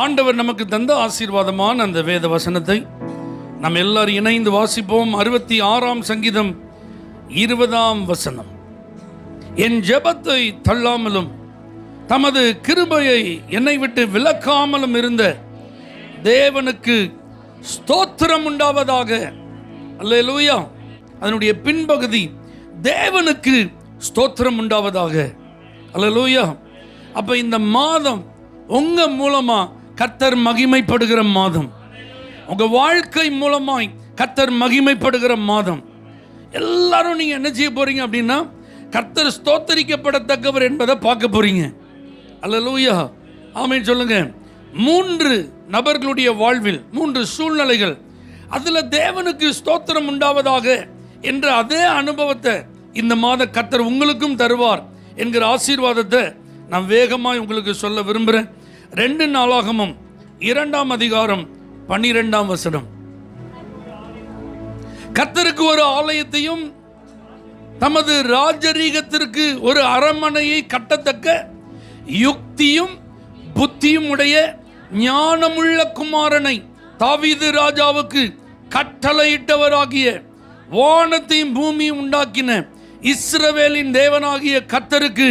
ஆண்டவர் நமக்கு தந்த ஆசீர்வாதமான அந்த வேத வசனத்தை நாம் எல்லாரும் இணைந்து வாசிப்போம். 66ஆம் சங்கீதம் 20ஆம் வசனம். என் ஜெபத்தை தள்ளாமலும் தமது கிருபையை என்னை விட்டு விலக்காமலும் இருந்த தேவனுக்கு ஸ்தோத்திரம் உண்டாவதாக. அல்லேலூயா. அதனுடைய பின்பகுதி தேவனுக்கு ஸ்தோத்திரம் உண்டாவதாக. அல்லேலூயா. அப்ப இந்த மாதம் உங்க மூலமா கர்த்தர் மகிமைப்படுகிற மாதம், உங்க வாழ்க்கை மூலமாய் கர்த்தர் மகிமைப்படுகிற மாதம். எல்லாரும் நீங்க என்ன செய்ய போறீங்க அப்படின்னா, கர்த்தர் ஸ்தோத்தரிக்கப்படத்தக்கவர் என்பதை பார்க்க போறீங்க. அல்லேலூயா. ஆமென் சொல்லுங்க. 3 நபர்களுடைய வாழ்வில் 3 சூழ்நிலைகள், அதுல தேவனுக்கு ஸ்தோத்திரம் உண்டாவதாக என்ற அதே அனுபவத்தை இந்த மாத கர்த்தர் உங்களுக்கும் தருவார் என்கிற ஆசீர்வாதத்தை நான் வேகமாய் உங்களுக்கு சொல்ல விரும்புகிறேன். 2 நாளாகமம் 2ஆம் அதிகாரம் 12ஆம் வசனம். கர்த்தருக்கு ஒரு ஆலயத்தையும் தமது ராஜரீகத்திற்கு ஒரு அரண்மனையை கட்டத்தக்க யுக்தியும் புத்தியும் உடைய ஞானமுள்ள குமாரனை தாவீது ராஜாவுக்கு கட்டளையிட்டவராகிய வானத்தையும் பூமியும் உண்டாக்கின இஸ்ரவேலின் தேவனாகிய கர்த்தருக்கு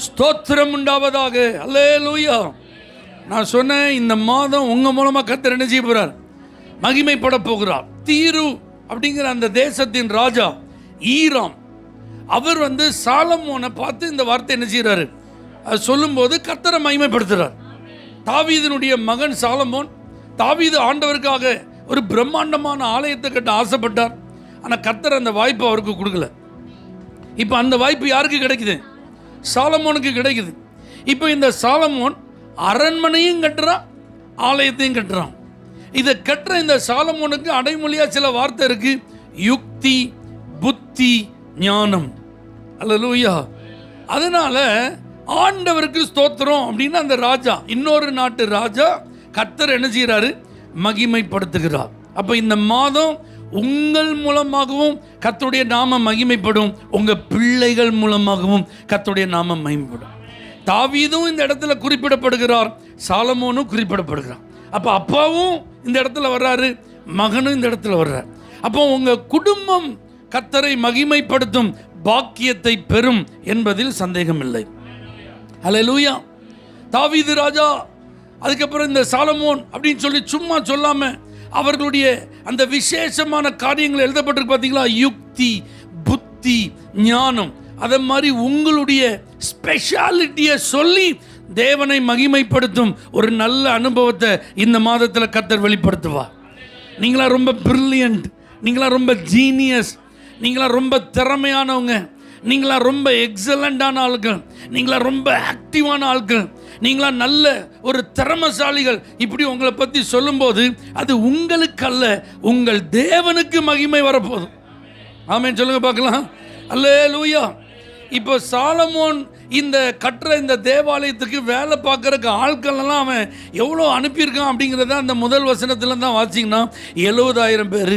ஸ்தோத்திரம் உண்டாவதாக. அல்லேலூயா. நான் சொன்னேன், இந்த மாதம் உங்க மூலமா கர்த்தர் என்ன செய்ய போறார்? மகிமைப்பட போகிறார். தீரு அப்படிங்கிற அந்த தேசத்தின் ராஜா ஈராம், அவர் சாலமோனை பார்த்து இந்த வார்த்தை என்ன செய்யறாரு? சொல்லும்போது கர்த்தரை மகிமைப்படுத்துறார். தாவீதினுடைய மகன் சாலமோன், தாவீது ஆண்டவருக்காக ஒரு பிரம்மாண்டமான ஆலயத்தை கட்ட ஆசைப்பட்டார். ஆனால் கர்த்தர் அந்த வாய்ப்பு அவருக்கு கொடுக்கல. இப்போ அந்த வாய்ப்பு யாருக்கு கிடைக்குது? சாலமோனுக்கு கிடைக்குது. இப்போ இந்த சாலமோன் அரண்மனையும் கட்டுறான், ஆலயத்தையும் கட்டுறான். இதை கட்டுற இந்த சாலமோனுக்கு அடைமொழியா சில வார்த்தை இருக்கு: யுக்தி, புத்தி, ஞானம். அல்லேலூயா. அதனால ஆண்டவருக்கு ஸ்தோத்திரம் அப்படின்னு அந்த ராஜா, இன்னொரு நாட்டு ராஜா, கர்த்தர் என்ன செய்யறாரு? மகிமைப்படுத்துகிறார். அப்ப இந்த மாதம் உங்கள் மூலமாகவும் கர்த்தருடைய நாமம் மகிமைப்படும், உங்க பிள்ளைகள் மூலமாகவும் கர்த்தருடைய நாமம் மகிமைப்படும். தாவீதும் இந்த இடத்துல குறிப்பிடப்படுகிறார், சாலமோனும் குறிப்பிடப்படுகிறார். அப்ப அப்பாவும் இந்த இடத்துல வர்றாரு, மகனும் இந்த இடத்துல வர்றார். அப்போ உங்க குடும்பம் கர்த்தரை மகிமைப்படுத்தும் பாக்கியத்தை பெறும் என்பதில் சந்தேகம் இல்லை. அல்லேலூயா. தாவீது ராஜா, அதுக்கப்புறம் இந்த சாலமோன் அப்படின்னு சொல்லி சும்மா சொல்லாம அவர்களுடைய அந்த விசேஷமான காரியங்கள் எழுதப்பட்டிருக்கு பார்த்தீங்களா? யுக்தி, புத்தி, ஞானம். அதே மாதிரி உங்களுடைய ஸ்பெஷாலிட்டியை சொல்லி தேவனை மகிமைப்படுத்தும் ஒரு நல்ல அனுபவத்தை இந்த மாதத்தில் கர்த்தர் வெளிப்படுத்துவார். நீங்களா ரொம்ப பிரில்லியன்ட், நீங்களா ரொம்ப ஜீனியஸ், நீங்களா ரொம்ப திறமையானவங்க, நீங்களா ரொம்ப எக்ஸலண்டான ஆட்கள், நீங்களா ரொம்ப ஆக்டிவான ஆட்கள், நீங்களா நல்ல ஒரு திறமசாலிகள், இப்படி உங்களை பற்றி சொல்லும்போது அது உங்களுக்கு அல்ல, உங்கள் தேவனுக்கு மகிமை வரப்போதும். ஆமென் சொல்லுங்க பார்க்கலாம். அல்லேலூயா. இப்போ சாலமோன் இந்த கட்டுற இந்த தேவாலயத்துக்கு வேலை பார்க்கறக்கு ஆட்கள் எல்லாம் அவன் எவ்வளோ அனுப்பியிருக்கான் அப்படிங்கிறத அந்த முதல் வசனத்துல தான் வாசிங்கன்னா 70,000 பேர்,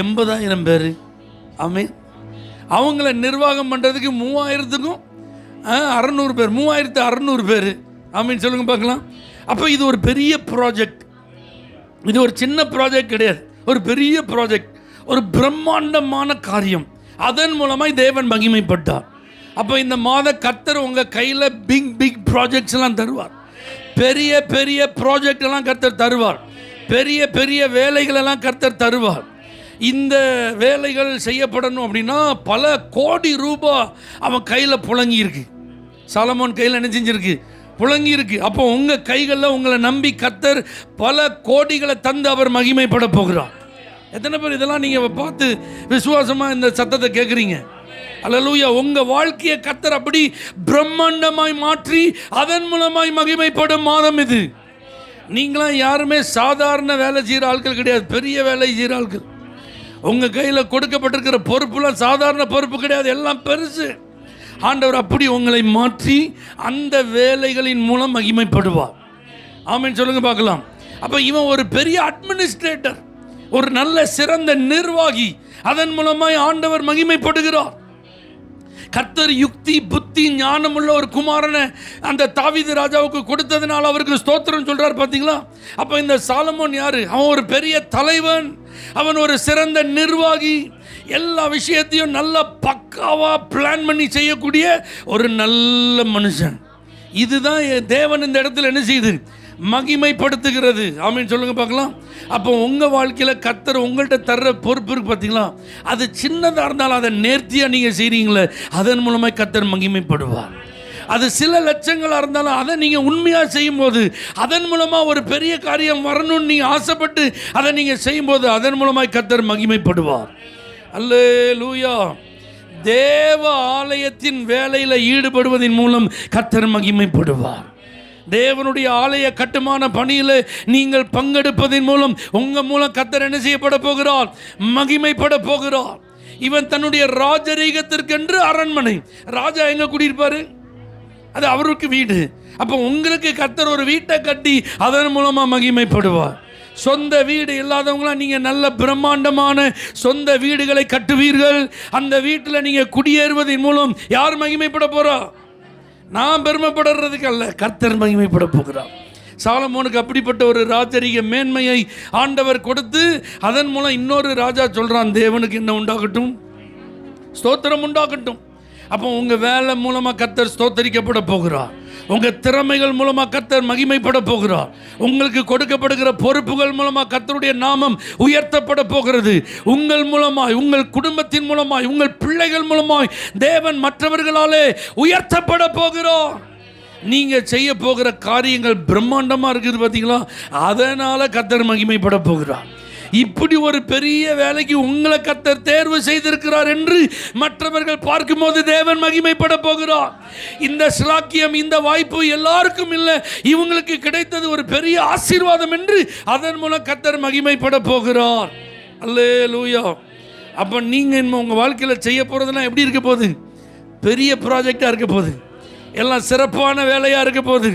80,000 பேர். ஆமென். அவங்கள நிர்வாகம் பண்ணுறதுக்கு 3,000க்கும் 600 பேர், 3,600 பேர். ஆமீன் சொல்லுங்க பார்க்கலாம். அப்போ இது ஒரு பெரிய ப்ராஜெக்ட், இது ஒரு சின்ன ப்ராஜெக்ட் கிடையாது, ஒரு பெரிய ப்ராஜெக்ட், ஒரு பிரம்மாண்டமான காரியம். அதன் மூலமாய் தேவன் மகிமைப்பட்டார். அப்போ இந்த மாத கர்த்தர் உங்கள் கையில் பிக் ப்ராஜெக்ட்ஸ் எல்லாம் தருவார். பெரிய பெரிய ப்ராஜெக்ட் எல்லாம் கர்த்தர் தருவார். பெரிய பெரிய வேலைகள் எல்லாம் கர்த்தர் தருவார். இந்த வேலைகள் செய்யப்படணும் அப்படின்னா பல கோடி ரூபாய் அவன் கையில் புழங்கி இருக்கு. சாலமோன் கையில் என்ன செஞ்சிருக்கு? புழங்கி இருக்கு. அப்போ உங்க கைகளில் உங்களை நம்பி கர்த்தர் பல கோடிகளை தந்து அவர் மகிமைப்பட போகிறார். எத்தனை பேர் இதெல்லாம் நீங்க பார்த்து விசுவாசமா இந்த சத்தத்தை கேட்குறீங்க? அல்லேலூயா. உங்க வாழ்க்கையை கர்த்தர் அப்படி பிரம்மாண்டமாய் மாற்றி அதன் மூலமாய் மகிமைப்படும் மாதம் இது. நீங்களாம் யாருமே சாதாரண வேலை செய்கிற ஆட்கள் கிடையாது, பெரிய வேலை செய்கிற ஆட்கள். உங்க கையில் கொடுக்கப்பட்டிருக்கிற பொறுப்புலாம் சாதாரண பொறுப்பு கிடையாது, எல்லாம் பெருசு. ஆண்டவர் அப்படி உங்களை மாற்றி அந்த வேலைகளின் மூலம் மகிமைப்படுவார். ஆமென் சொல்லுங்க பார்க்கலாம். அப்ப இவன் ஒரு பெரிய அட்மினிஸ்ட்ரேட்டர், ஒரு நல்ல சிறந்த நிர்வாகி. அதன் மூலமாய் ஆண்டவர் மகிமைப்படுகிறார். கர்த்தர் யுக்தி புத்தி ஞானம் உள்ள ஒரு குமாரனை அந்த தாவீது ராஜாவுக்கு கொடுத்ததுனால அவருக்கு ஸ்தோத்திரம் சொல்றார் பார்த்தீங்களா? அப்போ இந்த சாலமோன் யாரு? அவன் ஒரு பெரிய தலைவன், அவன் ஒரு சிறந்த நிர்வாகி, எல்லா விஷயத்தையும் நல்ல பக்காவா பிளான் பண்ணி செய்யக்கூடிய ஒரு நல்ல மனுஷன். இதுதான் தேவன் இந்த இடத்துல என்ன செய்யுது? மகிமைப்படுத்துகிறது. ஆமென் சொல்லுங்க பார்க்கலாம். அப்போ உங்கள் வாழ்க்கையில் கர்த்தர் உங்கள்கிட்ட தர்ற பொறுப்பு இருக்கு பார்த்தீங்களா, அது சின்னதாக இருந்தாலும் அதை நேர்த்தியாக நீங்கள் செய்கிறீங்களே, அதன் மூலமாக கர்த்தர் மகிமைப்படுவார். அது சில லட்சங்களாக இருந்தாலும் அதை நீங்கள் உண்மையாக செய்யும்போது, அதன் மூலமாக ஒரு பெரிய காரியம் வரணும்னு நீங்கள் ஆசைப்பட்டு அதை நீங்கள் செய்யும்போது அதன் மூலமாக கர்த்தர் மகிமைப்படுவார். அல்லேலூயா. தேவ ஆலயத்தின் வேலையில் ஈடுபடுவதன் மூலம் கர்த்தர் மகிமைப்படுவார். தேவனுடைய ஆலய கட்டுமான பணியில் நீங்கள் பங்கெடுப்பதன் மூலம் உங்கள் மூலம் கர்த்தர் என்ன செய்யப்பட போகிறார்? மகிமைப்பட போகிறார். இவன் தன்னுடைய ராஜரீகத்திற்கென்று அரண்மனை, ராஜா எங்க குடியிருப்பாரு? அது அவருக்கு வீடு. அப்போ உங்களுக்கு கர்த்தர் ஒரு வீட்டை கட்டி அதன் மூலமாக மகிமைப்படுவார். சொந்த வீடு இல்லாதவங்களாம் நீங்கள் நல்ல பிரம்மாண்டமான சொந்த வீடுகளை கட்டுவீர்கள். அந்த வீட்டில் நீங்கள் குடியேறுவதன் மூலம் யார் மகிமைப்பட போறா? நான் பெருமைப்படுறதுக்கு அல்ல, கர்த்தர் மகிமைப்பட போகிறார். சாலமோனுக்கு அப்படிப்பட்ட ஒரு ராஜரீக மேன்மையை ஆண்டவர் கொடுத்து அதன் மூலம் இன்னொரு ராஜா சொல்றான், தேவனுக்கு என்ன உண்டாகட்டும்? ஸ்தோத்திரம் உண்டாகட்டும். அப்போ உங்கள் வேலை மூலமாக கர்த்தர் ஸ்தோத்தரிக்கப்பட போகிறார். உங்கள் திறமைகள் மூலமாக கர்த்தர் மகிமைப்பட போகிறார். உங்களுக்கு கொடுக்கப்படுகிற பொறுப்புகள் மூலமாக கர்த்தருடைய நாமம் உயர்த்தப்பட போகிறது. உங்கள் மூலமாய், உங்கள் குடும்பத்தின் மூலமாய், உங்கள் பிள்ளைகள் மூலமாய் தேவன் மற்றவர்களாலே உயர்த்தப்பட போகிறார். நீங்கள் செய்ய போகிற காரியங்கள் பிரம்மாண்டமாக இருக்குது பார்த்தீங்களா? அதனால் கர்த்தர் மகிமைப்பட போகிறார். இப்படி ஒரு பெரிய வேலைக்கு உங்களை கர்த்தர் தேர்வு செய்திருக்கிறார் என்று மற்றவர்கள் பார்க்கும்போது தேவன் மகிமைப்பட போகிறார். இந்த ஸ்லாக்கியம், இந்த வாய்ப்பு எல்லாருக்கும் இல்லை, இவங்களுக்கு கிடைத்தது ஒரு பெரிய ஆசீர்வாதம் என்று அதன் மூலம் கர்த்தர் மகிமைப்பட போகிறார். அல்லேலூயா. அப்போ நீங்கள் உங்கள் வாழ்க்கையில் செய்ய போகிறதுனா எப்படி இருக்க போகுது? பெரிய ப்ராஜெக்டாக இருக்க போகுது, எல்லாம் சிறப்பான வேலையாக இருக்க போகுது.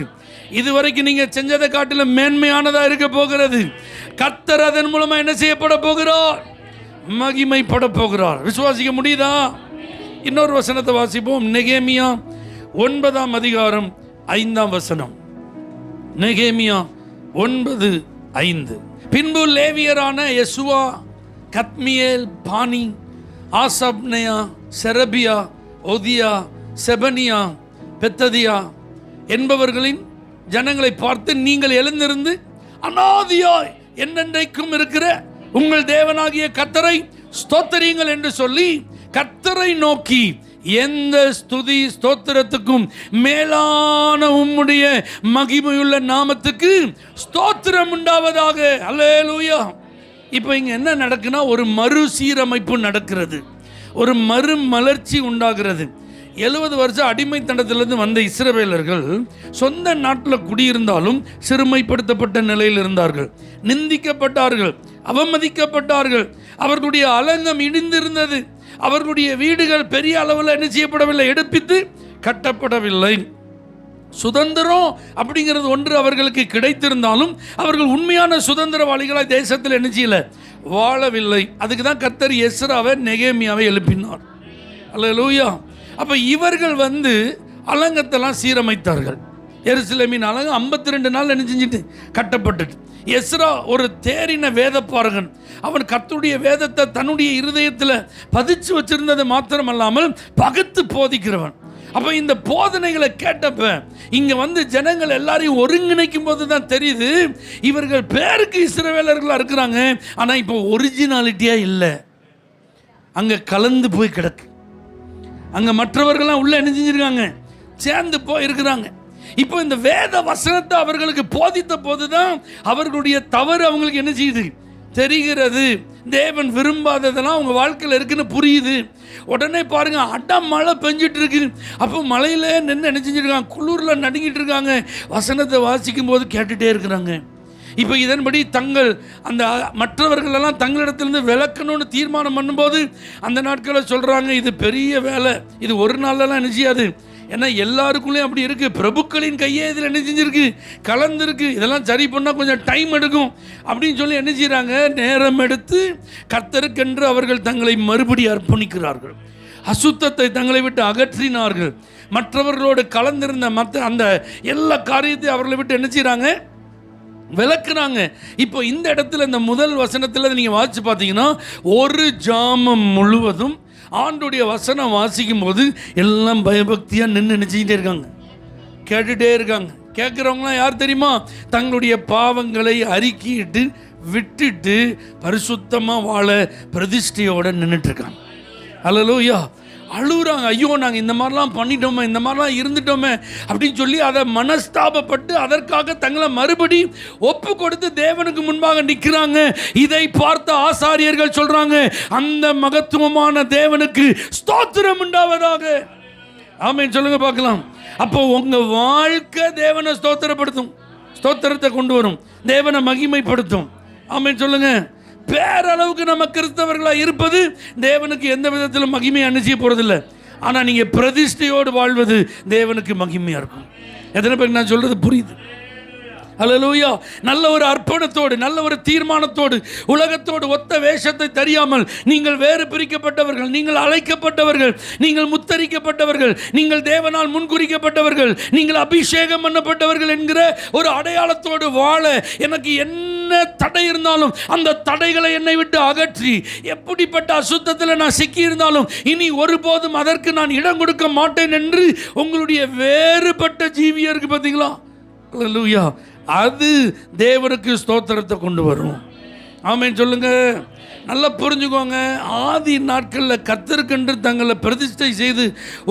இதுவரைக்கும் நீங்கள் செஞ்சதை காட்டிலும் மேன்மையானதாக இருக்க போகிறது. கர்த்தர் அதன் மூலமாக என்ன செய்யப்பட போகிறார்? மகிமைப்பட போகிறார். விசுவாசிக்க முடியுதா? இன்னொரு வசனத்தை வாசிப்போம். நெகேமியா 9ஆம் அதிகாரம் 5ஆம் வசனம். நெகேமியா 9:5. பின்பு லேவியரான யெசுவா, கத்மியேல், பானி, ஆசப்னேயா, செரபியா, ஒதியா, செபனியா, பெத்ததியா என்பவர்களின் ஜனங்களை பார்த்து, நீங்கள் எழுந்திருந்து அநாதியாய் என்னென்றைக்கும் இருக்கிற உங்கள் தேவனாகிய கர்த்தரை ஸ்தோத்திரியுங்கள் என்று சொல்லி கர்த்தரை நோக்கி, எந்த ஸ்துதி ஸ்தோத்திரத்துக்கும் மேலான உம்முடைய மகிமையுள்ள நாமத்துக்கு ஸ்தோத்திரம் உண்டாவதாக. அல்லேலூயா. இப்போ இங்கே என்ன நடக்குன்னா, ஒரு மறுசீரமைப்பு நடக்கிறது, ஒரு மறுமலர்ச்சி உண்டாகிறது. 70 வருஷம் அடிமைத்தனத்திலிருந்து வந்த இஸ்ரவேலர்கள் சொந்த நாட்டில் குடியிருந்தாலும் சிறுமைப்படுத்தப்பட்ட நிலையில் இருந்தார்கள், நிந்திக்கப்பட்டார்கள், அவமதிக்கப்பட்டார்கள். அவர்களுடைய அலங்கம் இடிந்திருந்தது. அவர்களுடைய வீடுகள் பெரிய அளவில் என்ன செய்யப்படவில்லை, எடுப்பித்து கட்டப்படவில்லை. சுதந்திரம் அப்படிங்கிறது ஒன்று அவர்களுக்கு கிடைத்திருந்தாலும் அவர்கள் உண்மையான சுதந்திரவாளிகளாய் தேசத்தில் என்ன செய்யல, வாழவில்லை. அதுக்கு தான் கர்த்தர் எஸ்ராவை, நெகேமியாவை எழுப்பினார். அல்லேலூயா. அப்போ இவர்கள் அலங்கத்தெல்லாம் சீரமைத்தார்கள். எருசலேமின் அலங்கம் 52 நாள் என்ன செஞ்சுட்டு கட்டப்பட்டுட்டு. எஸ்ரா ஒரு தேறின வேதப்பாரகன். அவன் கர்த்தருடைய வேதத்தை தன்னுடைய இருதயத்தில் பதிச்சு வச்சிருந்தது மாத்திரமல்லாமல் பகுத்து போதிக்கிறவன். அப்போ இந்த போதனைகளை கேட்டப்ப இங்கே ஜனங்கள் எல்லாரையும் ஒருங்கிணைக்கும் போது தான் தெரியுது, இவர்கள் பேருக்கு இஸ்ரவேலர்களாக இருக்கிறாங்க, ஆனால் இப்போ ஒரிஜினாலிட்டியாக இல்லை, அங்கே கலந்து போய் கிடக்கு. அங்கே மற்றவர்கள்லாம் உள்ள என்ன செஞ்சிருக்காங்க, சேர்ந்து போய் இருக்கிறாங்க. இப்போ இந்த வேத வசனத்தை அவர்களுக்கு போதித்த போதுதான் அவர்களுடைய தவறு அவங்களுக்கு என்ன செய்யுது, தெரிகிறது. தேவன் விரும்பாததெல்லாம் அவங்க வாழ்க்கையில் இருக்குன்னு புரியுது. உடனே பாருங்க, மழை பெஞ்சிட்டு இருக்கு. அப்போ மழையில நின்று என்ன செஞ்சிருக்காங்க, குளிரில் நடுங்கிட்டு இருக்காங்க. வசனத்தை வாசிக்கும் போது கேட்டுட்டே இருக்கிறாங்க. இப்போ இதன்படி தங்கள் அந்த மற்றவர்களெல்லாம் தங்களிடத்திலிருந்து விளக்கணும்னு தீர்மானம் பண்ணும்போது அந்த நாட்களில் சொல்கிறாங்க, இது பெரிய வேலை, இது ஒரு நாளெல்லாம் என்ன செய்யாது. ஏன்னா எல்லாருக்குள்ளேயும் அப்படி இருக்குது, பிரபுக்களின் கையே இதில் என்ன செஞ்சுருக்கு, கலந்துருக்கு. இதெல்லாம் சரி பண்ணால் கொஞ்சம் டைம் எடுக்கும் அப்படின்னு சொல்லி என்ன செய்கிறாங்க, நேரம் எடுத்து கர்த்தருக்கென்று அவர்கள் தங்களை மறுபடி அர்ப்பணிக்கிறார்கள். அசுத்தத்தை தங்களை விட்டு அகற்றினார்கள். மற்றவர்களோடு கலந்திருந்த அந்த எல்லா காரியத்தையும் அவர்களை விட்டு என்ன செய்கிறாங்க? விளக்குறாங்க. இப்போ இந்த இடத்துல இந்த முதல் வசனத்தில் நீங்கள் வாசிச்சு பார்த்தீங்கன்னா, ஒரு ஜாமம் முழுவதும் ஆண்டுடைய வசனம் வாசிக்கும் போது எல்லாம் பயபக்தியாக நின்று நினச்சிக்கிட்டே இருக்காங்க, கேட்டுகிட்டே இருக்காங்க. கேட்குறவங்களாம் யார் தெரியுமா? தங்களுடைய பாவங்களை அறிக்கையிட்டு விட்டுட்டு பரிசுத்தமாக வாழ பிரதிஷ்டையோடு நின்றுட்டுருக்காங்க. அல்லேலூயா. அழுகுறாங்க, ஐயோ நாங்கள் இந்த மாதிரிலாம் பண்ணிட்டோமே, இந்த மாதிரிலாம் இருந்துட்டோமே அப்படின்னு சொல்லி அதை மனஸ்தாபப்பட்டு அதற்காக தங்களை மறுபடி ஒப்பு கொடுத்து தேவனுக்கு முன்பாக நிற்கிறாங்க. இதை பார்த்த ஆசாரியர்கள் சொல்றாங்க, அந்த மகத்துவமான தேவனுக்கு ஸ்தோத்திரம் உண்டாவதாக. ஆமென் சொல்லுங்க பார்க்கலாம். அப்போ உங்க வாழ்க்கை தேவனை ஸ்தோத்திரப்படுத்தும், ஸ்தோத்திரத்தை கொண்டு வரும், தேவனை மகிமைப்படுத்தும். ஆமென் சொல்லுங்க. பேரளவுக்கு நம்ம கிறிஸ்தவர்களாக இருப்பது தேவனுக்கு எந்த விதத்திலும் மகிமையை அனுப்பிய போறதில்லை. ஆனால் நீங்கள் பிரதிஷ்டையோடு வாழ்வது தேவனுக்கு மகிமையாக இருக்கும். எத்தனை பேருக்கு நான் சொல்றது புரியுது? அல்லேலூயா. நல்ல ஒரு அர்ப்பணத்தோடு, நல்ல ஒரு தீர்மானத்தோடு, உலகத்தோடு ஒத்த வேஷத்தை தெரியாமல், நீங்கள் வேறு பிரிக்கப்பட்டவர்கள், நீங்கள் அழைக்கப்பட்டவர்கள், நீங்கள் முத்தரிக்கப்பட்டவர்கள், நீங்கள் தேவனால் முன்குறிக்கப்பட்டவர்கள், நீங்கள் அபிஷேகம் பண்ணப்பட்டவர்கள் என்கிற ஒரு அடையாளத்தோடு வாழ எனக்கு என்ன தடை இருந்தாலும் அந்த தடைகளை என்னை விட்டு அகற்றி, எப்படிப்பட்ட அசுத்தத்தில் நான் சிக்கி இருந்தாலும் இனி ஒருபோதும் அதற்கு நான் இடம் கொடுக்க மாட்டேன் என்று உங்களுடைய வேறுபட்ட ஜீவியருக்கு பார்த்தீங்களா? அல்லேலூயா. அது தேவனுக்கு ஸ்தோத்திரத்தை கொண்டு வரும். ஆமென் சொல்லுங்க. நல்லா புரிஞ்சுக்கோங்க. ஆதி நாட்களில் கர்த்தருக்கென்று தங்களை பிரதிஷ்டை செய்து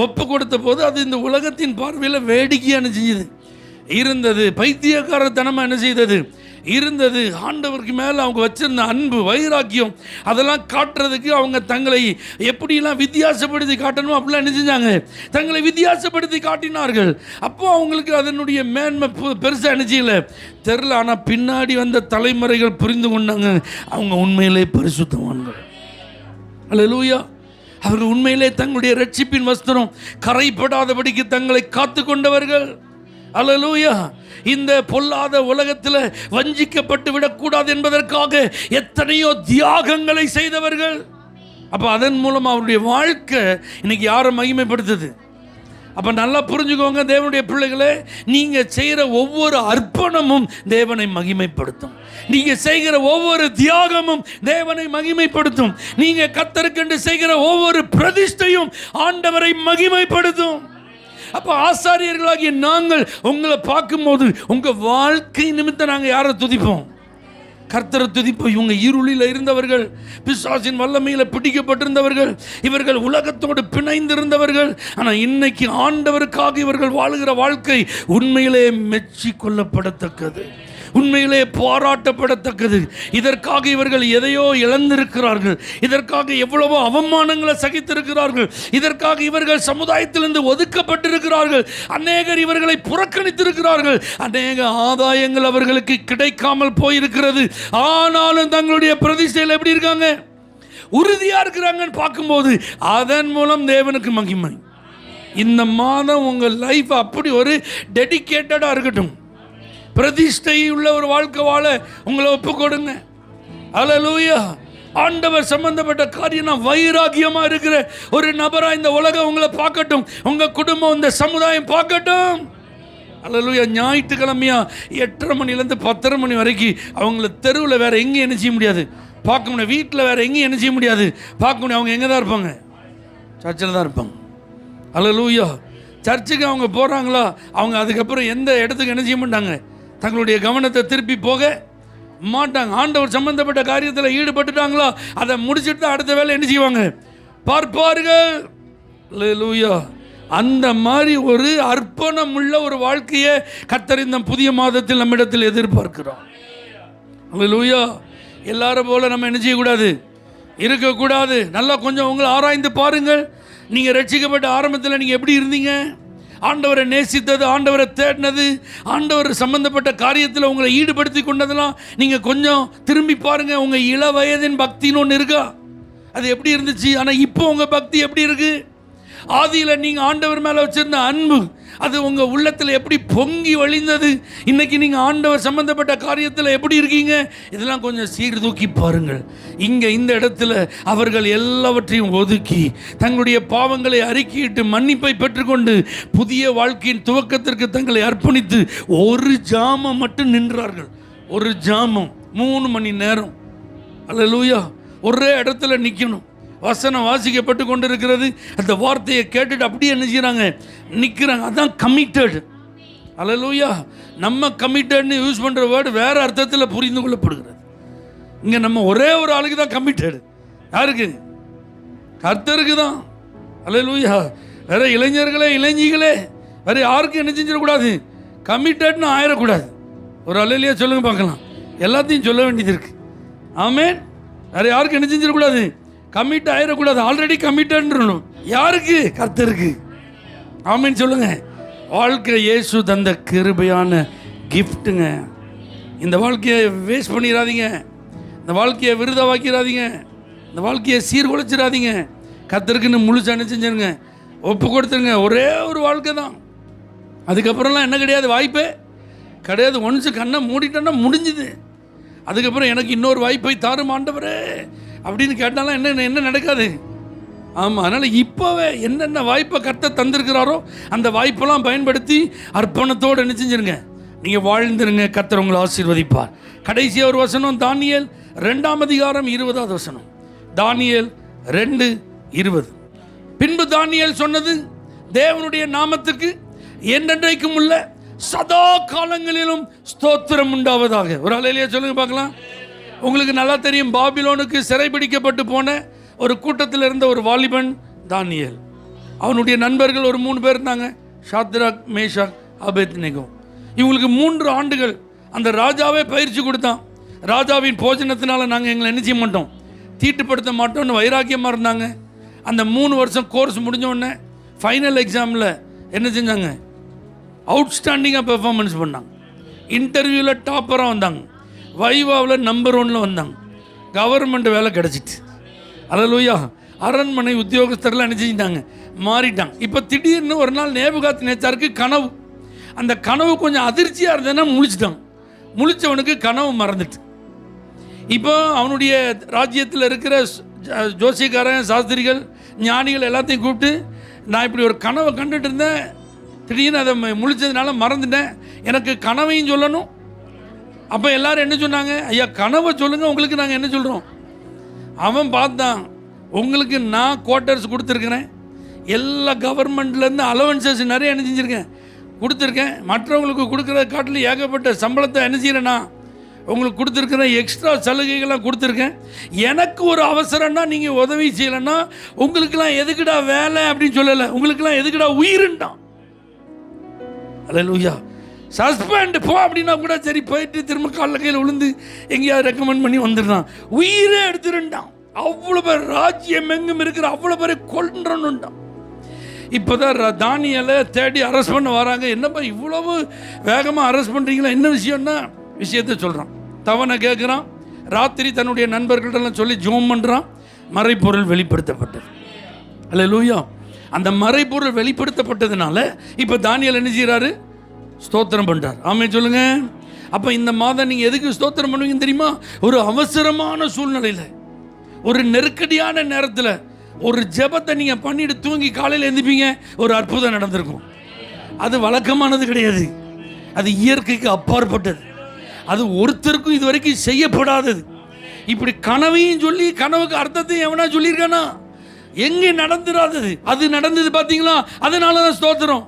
ஒப்பு கொடுத்த போது அது இந்த உலகத்தின் பார்வையில் வேடிக்கையான செஞ்சது இருந்தது, பைத்தியக்காரத்தனமாக என்ன செய்தது இருந்தது. ஆண்டவருக்கு மேலே அவங்க வச்சிருந்த அன்பு, வைராக்கியம், அதெல்லாம் காட்டுறதுக்கு அவங்க தங்களை எப்படிலாம் வித்தியாசப்படுத்தி காட்டணும் அப்படிலாம் என்ன செஞ்சாங்க? தங்களை வித்தியாசப்படுத்தி காட்டினார்கள். அப்போ அவங்களுக்கு அதனுடைய மேன்மை பெருசாக நினைச்சிக்கல தெரில. ஆனால் பின்னாடி வந்த தலைமுறைகள் புரிந்து கொண்டாங்க, அவங்க உண்மையிலே பரிசுத்தவான்கள். அல்லேலூயா. அவர்கள் உண்மையிலே தங்களுடைய ரட்சிப்பின் வஸ்திரம் கரைப்படாதபடிக்கு தங்களை காத்து கொண்டவர்கள். அல்லேலூயா. இந்த பொல்லாத உலகத்தில் வஞ்சிக்கப்பட்டு விடக்கூடாது என்பதற்காக எத்தனையோ தியாகங்களை செய்தவர்கள். அப்போ அதன் மூலம் அவருடைய வாழ்க்கை இன்னைக்கு யாரை மகிமைப்படுத்துது? அப்போ நல்லா புரிஞ்சுக்கோங்க தேவனுடைய பிள்ளைகளே, நீங்கள் செய்கிற ஒவ்வொரு அர்ப்பணமும் தேவனை மகிமைப்படுத்தும். நீங்கள் செய்கிற ஒவ்வொரு தியாகமும் தேவனை மகிமைப்படுத்தும். நீங்கள் கர்த்தருக்கென்று செய்கிற ஒவ்வொரு பிரதிஷ்டையும் ஆண்டவரை மகிமைப்படுத்தும். அப்போ ஆசாரியர்களாகிய நாங்கள் உங்களை பார்க்கும்போது உங்கள் வாழ்க்கை நிமித்தம் நாங்கள் யாரை துதிப்போம்? கர்த்தரை துதிப்போம். இவங்க இருளில் இருந்தவர்கள், பிசாசின் வல்லமையில் பிடிக்கப்பட்டிருந்தவர்கள், இவர்கள் உலகத்தோடு பிணைந்திருந்தவர்கள். ஆனால் இன்னைக்கு ஆண்டவருக்காக இவர்கள் வாழுகிற வாழ்க்கை உண்மையிலே மெச்சி கொள்ளப்படத்தக்கது, உண்மையிலே பாராட்டப்படத்தக்கது. இதற்காக இவர்கள் எதையோ இழந்திருக்கிறார்கள், இதற்காக எவ்வளவோ அவமானங்களை சகித்திருக்கிறார்கள், இதற்காக இவர்கள் சமுதாயத்திலிருந்து ஒதுக்கப்பட்டிருக்கிறார்கள், அநேகர் இவர்களை புறக்கணித்திருக்கிறார்கள், அநேக ஆதாயங்கள் அவர்களுக்கு கிடைக்காமல் போயிருக்கிறது. ஆனாலும் தங்களுடைய பிரதிஷ்டையில் எப்படி இருக்காங்க? உறுதியா இருக்கிறாங்கன்னு பார்க்கும்போது அதன் மூலம் தேவனுக்கு மகிமை. இந்த மாதம் உங்கள் லைஃப் அப்படி ஒரு டெடிகேட்டடா இருக்கட்டும், பிரதிஷ்டை உள்ள ஒரு வாழ்க்கை வாழ உங்களை ஒப்பு கொடுங்க. அல்லேலூயா. ஆண்டவர் சம்பந்தப்பட்ட காரியம் வைராகியமா இருக்கிற ஒரு நபரா இந்த உலகம் உங்களை பார்க்கட்டும், உங்க குடும்பம், இந்த சமுதாயம் பார்க்கட்டும். அல்லேலூயா. ஞாயிற்றுக்கிழமையா 8:30 மணிலேருந்து 10:30 மணி வரைக்கும் அவங்கள தெருவில் வேற எங்கேயும் என்ன செய்ய முடியாது பார்க்க முடியாது, வீட்டில் வேற எங்கேயும் என்ன செய்ய முடியாது பார்க்க முடியாது. அவங்க எங்கே தான் இருப்பாங்க? சர்ச்சில் தான் இருப்பாங்க. அல்லேலூயா. சர்ச்சுக்கு அவங்க போகிறாங்களா, அவங்க அதுக்கப்புறம் எந்த இடத்துக்கு என்ன செய்ய மாட்டாங்க? தங்களுடைய கவனத்தை திருப்பி போக மாட்டாங்க. ஆண்டவர் சம்பந்தப்பட்ட காரியத்தில் ஈடுபட்டுட்டாங்களா, அதை முடிச்சுட்டு தான் அடுத்த வேலை என்ன செய்வாங்க? பார்ப்பார்கள். அல்லேலூயா. அந்த மாதிரி ஒரு அர்ப்பணம் உள்ள ஒரு வாழ்க்கையை கர்த்தர் இந்த புதிய மாதத்தில் நம்மிடத்தில் எதிர்பார்க்கிறோம். அல்லேலூயா. எல்லாரும் போல நம்ம என்ன செய்யக்கூடாது? இருக்கக்கூடாது. நல்லா கொஞ்சம் உங்களை ஆராய்ந்து பாருங்கள். நீங்கள் ரட்சிக்கப்பட்ட ஆரம்பத்தில் நீங்கள் எப்படி இருந்தீங்க? ஆண்டவரை நேசித்தது, ஆண்டவரை தேடினது, ஆண்டவர் சம்பந்தப்பட்ட காரியத்தில் உங்களை ஈடுபடுத்தி கொண்டதெல்லாம் நீங்கள் கொஞ்சம் திரும்பி பாருங்கள். உங்கள் இள வயதின் பக்தின்னு ஒன்று இருக்கா? அது எப்படி இருந்துச்சு? ஆனால் இப்போ உங்கள் பக்தி எப்படி இருக்கு? ஆதியில் நீங்கள் ஆண்டவர் மேலே வச்சிருந்த அன்பு அது உங்கள் உள்ளத்தில் எப்படி பொங்கி வழிந்தது, இன்னைக்கு நீங்கள் ஆண்டவர் சம்பந்தப்பட்ட காரியத்தில் எப்படி இருக்கீங்க, இதெல்லாம் கொஞ்சம் சீர்தூக்கி பாருங்கள். இங்கே இந்த இடத்துல அவர்கள் எல்லாவற்றையும் ஒதுக்கி தங்களுடைய பாவங்களை அறிக்கையிட்டு மன்னிப்பை பெற்றுக்கொண்டு புதிய வாழ்க்கையின் துவக்கத்திற்கு தங்களை அர்ப்பணித்து ஒரு ஜாமம் மட்டும் நின்றார்கள். ஒரு ஜாமம் 3 மணி நேரம். அல்லேலூயா. ஒரே இடத்துல நிற்கணும். வசனம் வாசிக்கப்பட்டு கொண்டு இருக்கிறது. அந்த வார்த்தையை கேட்டுட்டு அப்படியே என்ன செய்கிறாங்க, நிற்கிறாங்க. அதான் கமிட்டட். அல்லேலூயா. நம்ம கமிட்டட்னு யூஸ் பண்ணுற வேர்டு வேறு அர்த்தத்தில் புரிந்து கொள்ளப்படுகிறது. இங்கே நம்ம ஒரே ஒரு ஆளுக்கு தான் கமிட்டட். யாருக்கு? கர்த்தருக்கு தான். அல்லேலூயா. வேற இளைஞர்களே இளைஞிகளே வேற யாருக்கும் என்ன செஞ்சிடக்கூடாது, கமிட்டட்னு ஆயிடக்கூடாது. ஒரு அல்லேலூயா சொல்லுங்க பார்க்கலாம். எல்லாத்தையும் சொல்ல வேண்டியது இருக்கு. ஆமென். வேற யாருக்கும் என்ன செஞ்சிடக்கூடாது, கமிட் ஆயிடக்கூடாது. ஆல்ரெடி கமிட்டட்ன்றணும். யாருக்கு? கர்த்தருக்கு. ஆமென் சொல்லுங்க. வாழ்க்கை இயேசு தந்த கிருபையான கிஃப்ட்டுங்க. இந்த வாழ்க்கையை வேஸ்ட் பண்ணிடாதீங்க. இந்த வாழ்க்கையை விருதவாக்கிறாதீங்க. இந்த வாழ்க்கையை சீர்குலைச்சிடாதீங்க. கர்த்தருக்குன்னு முழுசா என்ன செஞ்சிருங்க, ஒப்பு கொடுத்துருங்க. ஒரே ஒரு வாழ்க்கை தான். அதுக்கப்புறம்லாம் என்ன கிடையாது, வாய்ப்பே கிடையாது. ஒன்ஸ் கண்ணை மூடிட்டோன்னா முடிஞ்சுது. அதுக்கப்புறம் எனக்கு இன்னொரு வாய்ப்பை தாரும் ஆண்டவரே அப்படின்னு கேட்டாலும் என்ன நடக்காது. ஆமாம். அதனால் இப்போவே என்னென்ன வாய்ப்பை கர்த்தர் தந்திருக்கிறாரோ அந்த வாய்ப்பெல்லாம் பயன்படுத்தி அர்ப்பணத்தோடு என்ன செஞ்சிருங்க, நீங்கள் வாழ்ந்துருங்க. கர்த்தர் உங்களை ஆசீர்வதிப்பார். கடைசியாக ஒரு வசனம், தானியேல் 2ஆம் அதிகாரம் 20வது வசனம். தானியேல் 2:20. பின்பு தானியேல் சொன்னது, தேவனுடைய நாமத்துக்கு என்றென்றைக்கும் உள்ள சதா காலங்களிலும் ஸ்தோத்திரம் உண்டாவதாக. ஒரு அல்லேலூயா சொல்லுங்க பார்க்கலாம். உங்களுக்கு நல்லா தெரியும், பாபிலோனுக்கு சிறைபிடிக்கப்பட்டு போன ஒரு கூட்டத்தில் இருந்த ஒரு வாலிபன் தானியேல். அவனுடைய நண்பர்கள் ஒரு 3 பேர் இருந்தாங்க, ஷாத்ராக், மேஷாக், அபேத்நேகோ. இவங்களுக்கு 3 ஆண்டுகள் அந்த ராஜாவே பயிற்சி கொடுத்தான். ராஜாவின் போஜனத்தினால நாங்கள் எங்களை என்ன செய்ய மாட்டோம், தீட்டுப்படுத்த மாட்டோம்னு வைராக்கியமாக இருந்தாங்க. அந்த 3 வருஷம் கோர்ஸ் முடிஞ்சோடனே ஃபைனல் எக்ஸாமில் என்ன செஞ்சாங்க, அவுட்ஸ்டாண்டிங்காக பெர்ஃபார்மன்ஸ் பண்ணாங்க. இன்டர்வியூவில் டாப்பராக வந்தாங்க. வைவாவில் நம்பர் 1 வந்தாங்க. கவர்மெண்ட் வேலை கிடச்சிட்டு. அல்லேலூயா. அரண்மனை உத்தியோகஸ்தர்லாம் என்ன செஞ்சிட்டாங்க, மாறிட்டாங்க. இப்போ திடீர்னு ஒரு நாள் நேபுகாத் நேச்சாருக்கு கனவு. அந்த கனவு கொஞ்சம் அதிர்ச்சியாக இருந்ததுன்னா முழிச்சிட்டான். முழிச்சவனுக்கு கனவு மறந்துட்டு இப்போ அவனுடைய ராஜ்யத்தில் இருக்கிற ஜோசியக்காரன், சாஸ்திரிகள், ஞானிகள் எல்லாத்தையும் கூப்பிட்டு, நான் இப்படி ஒரு கனவை கண்டுட்டு இருந்தேன், திடீர்னு அதை முழிச்சதுனால மறந்துட்டேன், எனக்கு கனவையும் சொல்லணும். அப்போ எல்லாரும் என்ன சொன்னாங்க, ஐயா கனவை சொல்லுங்கள், உங்களுக்கு நாங்கள் என்ன சொல்கிறோம். அவன் பார்த்தான், உங்களுக்கு நான் குவார்ட்டர்ஸ் கொடுத்துருக்கிறேன், எல்லா கவர்மெண்ட்லேருந்து அலவன்சஸ் நிறைய என்ன செஞ்சுருக்கேன், கொடுத்துருக்கேன். மற்றவங்களுக்கு கொடுக்குறத காட்டில் ஏகப்பட்ட சம்பளத்தை என்ன செய்கிறேன்னா உங்களுக்கு கொடுத்துருக்குறேன், எக்ஸ்ட்ரா சலுகைகள்லாம் கொடுத்துருக்கேன். எனக்கு ஒரு அவசரம்னா நீங்கள் உதவி செய்யலைன்னா உங்களுக்கெல்லாம் எதுக்குடா வேலை அப்படின்னு சொல்லலை, உங்களுக்கெல்லாம் எதுக்குடா உயிருண்டான். அல்லேலூயா. சஸ்பெண்ட் போ அப்படின்னா கூட சரி, போயிட்டு திரும்ப காலில் கையில் விழுந்து எங்கேயாவது ரெக்கமெண்ட் பண்ணி வந்துடுறான். உயிரே எடுத்துருண்டான். அவ்வளோ பேர் ராஜ்யம் எங்கும் இருக்கிற அவ்வளோ பேரை கொல்றனுண்டான். இப்போ தான் தானியலை தேடி அரெஸ்ட் பண்ண வராங்க. என்னப்பா இவ்வளவு வேகமாக அரெஸ்ட் பண்ணுறீங்களா, என்ன விஷயம்னா விஷயத்தை சொல்கிறான். தவனை கேட்குறான். ராத்திரி தன்னுடைய நண்பர்களெல்லாம் சொல்லி ஜோம் பண்ணுறான். மறைப்பொருள் வெளிப்படுத்தப்பட்டது. அல்லேலூயா. அந்த மறைப்பொருள் வெளிப்படுத்தப்பட்டதுனால இப்போ தானியேல் என்ன செய்கிறாரு, ஸ்தோத்திரம் பண்ணுறார். ஆமென் சொல்லுங்க. அப்போ இந்த மாதம் நீங்கள் எதுக்கு ஸ்தோத்திரம் பண்ணுவீங்கன்னு தெரியுமா? ஒரு அவசரமான சூழ்நிலையில், ஒரு நெருக்கடியான நேரத்தில் ஒரு ஜெபத்தை நீங்கள் பண்ணிட்டு தூங்கி காலையில் எழுந்திப்பீங்க, ஒரு அற்புதம் நடந்திருக்கும். அது வழக்கமானது கிடையாது, அது இயற்கைக்கு அப்பாற்பட்டது, அது ஒருத்தருக்கும் இது வரைக்கும் செய்யப்படாதது. இப்படி கனவையும் சொல்லி கனவுக்கு அர்த்தத்தையும் எவனா சொல்லியிருக்கானா, எங்கே நடந்துடாதது அது நடந்தது பார்த்தீங்களா, அதனால தான் ஸ்தோத்திரம்.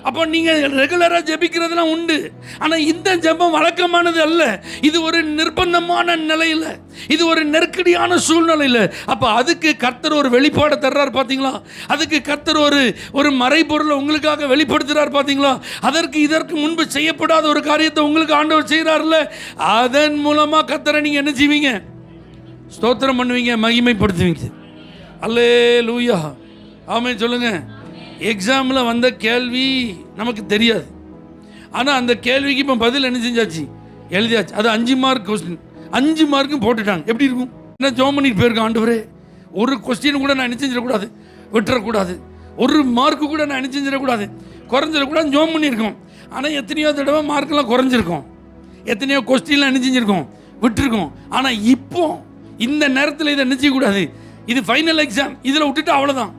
அப்போ நீங்கள் ரெகுலராக ஜெபிக்கிறதுலாம் உண்டு, ஆனால் இந்த ஜெபம் வழக்கமானது அல்ல. இது ஒரு நிர்பந்தமான நிலையில், இது ஒரு நெருக்கடியான சூழ்நிலையில். அப்போ அதுக்கு கர்த்தர் ஒரு வெளிப்பாடை தர்றார் பார்த்தீங்களா, அதுக்கு கர்த்தர் ஒரு மறைபொருளை உங்களுக்காக வெளிப்படுத்துகிறார் பார்த்தீங்களா. இதற்கு முன்பு செய்யப்படாத ஒரு காரியத்தை உங்களுக்கு ஆண்டவர் செய்கிறார்ல, அதன் மூலமாக கர்த்தரை நீங்கள் என்ன செய்வீங்க, ஸ்தோத்திரம் பண்ணுவீங்க, மகிமைப்படுத்துவீங்க. அல்லேலூயா. ஆமென் சொல்லுங்க. எக்ஸாமில் வந்த கேள்வி நமக்கு தெரியாது, ஆனால் அந்த கேள்விக்கு இப்போ பதில் என்ன செஞ்சாச்சு, எழுதியாச்சு. அது 5 மார்க் கொஸ்டின், 5 மார்க்கும் போட்டுட்டாங்க. எப்படி இருக்கும்? என்ன ஜோம் பண்ணிட்டு போயிருக்கேன், ஆண்டவரே ஒரு கொஸ்டின் கூட நான் என்ன செஞ்சிடக்கூடாது, விட்டுறக்கூடாது. ஒரு மார்க்கு கூட நான் என்ன செஞ்சிடக்கூடாது, குறைஞ்சிடக்கூடாது ஜோம் பண்ணியிருக்கோம். ஆனால் எத்தனையோ தடவை மார்க்கெல்லாம் குறைஞ்சிருக்கோம், எத்தனையோ கொஸ்டின்லாம் என்ன செஞ்சுருக்கோம், விட்டுருக்கோம். ஆனால் இப்போ இந்த நேரத்தில் இதை நினச்சிக்கூடாது. இது ஃபைனல் எக்ஸாம், இதில் விட்டுட்டு அவ்வளோதான்.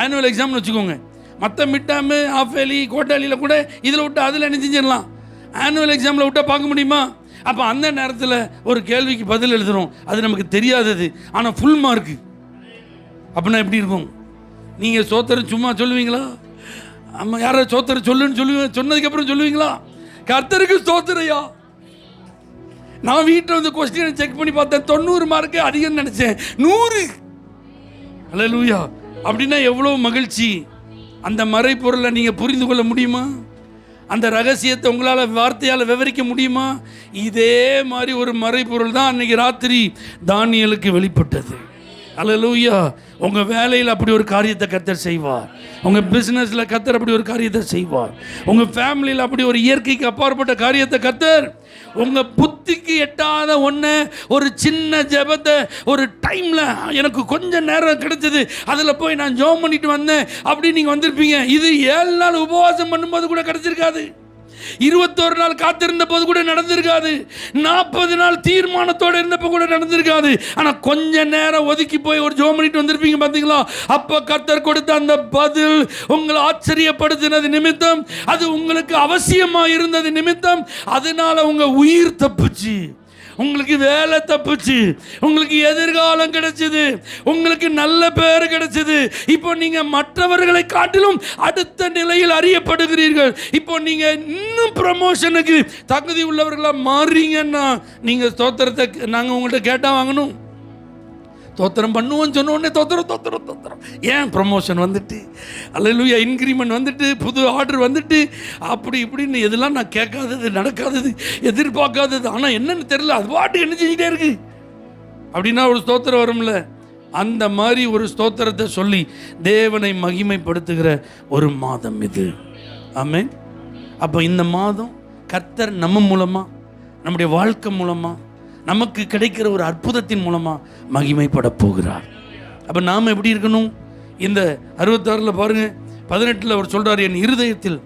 ஆனுவல் எக்ஸாம்னு வச்சுக்கோங்க. மற்ற மிட் டேர்மு, ஆஃப் இயர்லி, குவார்ட்டர்லியில் கூட இதில் விட்டு அதில் என்ன செஞ்சிடலாம். ஆனுவல் எக்ஸாமில் விட்டால் பார்க்க முடியுமா? அப்போ அந்த நேரத்தில் ஒரு கேள்விக்கு பதில் எழுதுகிறோம், அது நமக்கு தெரியாதது, ஆனால் ஃபுல் மார்க்கு. அப்படின்னா எப்படி இருக்கும்? நீங்கள் ஸ்தோத்திரம் சும்மா சொல்லுவீங்களா? ஆமாம், யாராவது ஸ்தோத்திரம் சொல்லுன்னு சொன்னதுக்கப்புறம் சொல்லுவீங்களா? கர்த்தருக்கு ஸ்தோத்திரையா. நான் வீட்டில் வந்து கொஸ்டினை செக் பண்ணி பார்த்தேன், 90 மார்க்கு அதிகம் நினச்சேன், 100. அல்லேலூயா. அப்படின்னா எவ்வளோ மகிழ்ச்சி. அந்த மறைப்பொருளை நீங்கள் புரிந்து கொள்ள முடியுமா? அந்த ரகசியத்தை உங்களால் வார்த்தையால் விவரிக்க முடியுமா? இதே மாதிரி ஒரு மறைப்பொருள் தான் அன்னைக்கு ராத்திரி தானியேலுக்கு வெளிப்பட்டது. அல்லேலூயா. உங்கள் வேலையில் அப்படி ஒரு காரியத்தை கர்த்தர் செய்வார். உங்கள் பிஸ்னஸில் கர்த்தர் அப்படி ஒரு காரியத்தை செய்வார். உங்கள் ஃபேமிலியில் அப்படி ஒரு இயற்கைக்கு அப்பாற்பட்ட காரியத்தை கர்த்தர், உங்கள் புத்திக்கு எட்டாத ஒன்று, ஒரு சின்ன ஜெபத்தை ஒரு டைமில் எனக்கு கொஞ்சம் நேரம் கிடைச்சது, அதில் போய் நான் ஜெபம் பண்ணிட்டு வந்தேன் அப்படி நீங்கள் வந்திருப்பீங்க. இது 7 நாள் உபவாசம் பண்ணும்போது கூட கிடைச்சிருக்காது, 21 நாள் காத்திருந்த போது கூட நடந்திருக்காது, 40 நாள் தீர்மானத்தோடு இருந்தப்போ கூட நடந்திருக்காது. ஆனால் கொஞ்ச நேரம் ஒதுக்கி போய் ஒரு ஜெபம் பண்ணிட்டு வந்திருப்பீங்க பார்த்தீங்களா? அப்போ கர்த்தர் கொடுத்த அந்த பதில் உங்களை ஆச்சரியப்படுத்தினது நிமித்தம், அது உங்களுக்கு அவசியமாக இருந்தது நிமித்தம், அதனால உங்க உயிர் தப்புச்சு, உங்களுக்கு வேலை தப்புச்சு, உங்களுக்கு எதிர்காலம் கிடைச்சது, உங்களுக்கு நல்ல பேர் கிடைச்சது. இப்போ நீங்க மற்றவர்களை காட்டிலும் அடுத்த நிலையில் அறியப்படுகிறீர்கள். இப்போ நீங்க இன்னும் ப்ரமோஷனுக்கு தகுதி உள்ளவர்களா மாறுறீங்கன்னா நீங்க ஸ்தோத்திரத்தை நாங்கள் உங்கள்கிட்ட கேட்டா வாங்கணும். தோத்திரம் பண்ணுவோன்னு சொன்ன உடனே தோத்திரம். ஏன் ப்ரமோஷன் வந்துட்டு, அல்லேலூயா, இன்க்ரிமெண்ட் வந்துட்டு, புது ஆர்டர் வந்துட்டு, அப்படி இப்படின்னு எதெல்லாம் நான் கேட்காதது, நடக்காதது, எதிர்பார்க்காதது, ஆனால் என்னன்னு தெரியல, அது பாட்டு என்ன செஞ்சுட்டே இருக்கு அப்படின்னா ஒரு ஸ்தோத்திரம் வரும்ல. அந்த மாதிரி ஒரு ஸ்தோத்திரத்தை சொல்லி தேவனை மகிமைப்படுத்துகிற ஒரு மாதம் இது. ஆமென். அப்போ இந்த மாதம் கர்த்தர் நம்ம மூலமாக, நம்முடைய வாழ்க்கை மூலமாக, நமக்கு கிடைக்கிற ஒரு அற்புதத்தின் மூலமாக மகிமைப்பட போகிறார். அப்போ நாம் எப்படி இருக்கணும்? இந்த 66 பாருங்க, 18 அவர் சொல்றார், என் இருதயத்தில்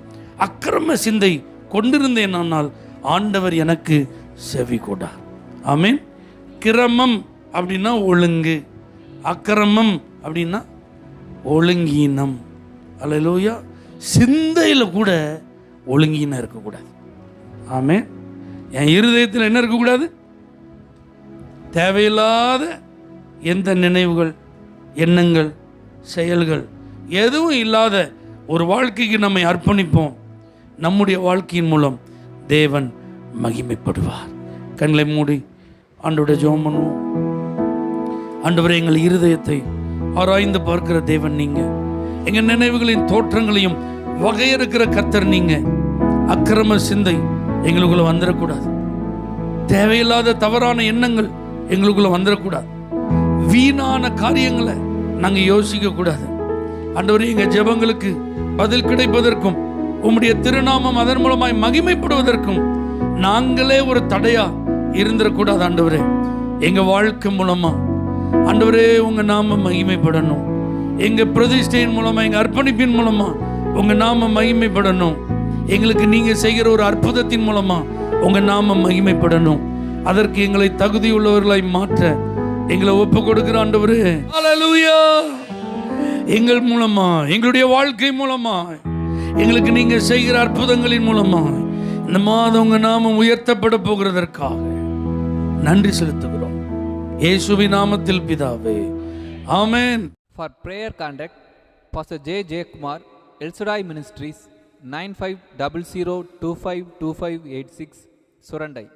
அக்கிரம சிந்தை கொண்டிருந்தேன், ஆனால் ஆண்டவர் எனக்கு செவி கொடார். ஆமென். கிரமம் அப்படின்னா ஒழுங்கு, அக்கிரமம் அப்படின்னா ஒழுங்கீனம். அல்லேலூயா. சிந்தையில் கூட ஒழுங்கீனம் இருக்கக்கூடாது. ஆமென். என் இருதயத்தில் என்ன இருக்கக்கூடாது? தேவையில்லாத எந்த நினைவுகள், எண்ணங்கள், செயல்கள் எதுவும் இல்லாத ஒரு வாழ்க்கைக்கு நம்மை அர்ப்பணிப்போம். நம்முடைய வாழ்க்கையின் மூலம் தேவன் மகிமைப்படுவார். கண்களை மூடி ஆண்டவருடைய ஜெபம் பண்ணுவோம். ஆண்டவரே, எங்கள் இருதயத்தை ஆராய்ந்து பார்க்கிற தேவன் நீங்க, எங்கள் நினைவுகளின் தோற்றங்களையும் வகையறுக்கிற கர்த்தர் நீங்க. அக்கிரம சிந்தை எங்களுக்குள்ள வந்துடக்கூடாது, தேவையில்லாத தவறான எண்ணங்கள் எங்களுக்குள்ள வந்துடக்கூடாது, வீணான காரியங்களை நாங்கள் யோசிக்க கூடாது. ஆண்டவரே, எங்கள் ஜெபங்களுக்கு பதில் கிடைப்பதற்கும் உம்முடைய திருநாமம் அதன் மூலமாய் மகிமைப்படுவதற்கும் நாங்களே ஒரு தடையா இருந்துடக்கூடாது. ஆண்டவரே, எங்க வாழ்க்கை மூலமா ஆண்டவரே உங்க நாம மகிமைப்படணும். எங்க பிரதிஷ்டையின் மூலமா, எங்க அர்ப்பணிப்பின் மூலமா உங்க நாம மகிமைப்படணும். எங்களுக்கு நீங்க செய்கிற ஒரு அற்புதத்தின் மூலமா உங்க நாம மகிமைப்படணும். அதற்கு எங்களை தகுதியுள்ளவர்களாய் மாற்ற எங்களை ஒப்பு கொடுக்கிற ஆண்டவரே, ஹல்லேலூயா. எங்கள் மூலமா, எங்களுடைய வாழ்க்கை மூலமா, எங்களுக்கு நீங்க செய்கிற அற்புதங்களின் மூலமா இந்த மாதம் உங்க நாமம் உயர்த்தப்பட போகிறதற்காக நன்றி செலுத்துகிறோம். இயேசுவின் நாமத்தில் பிதாவே, ஆமென். For prayer contact, Pastor J. Kumar, El Shaddai Ministries, 9500252586, Surandai.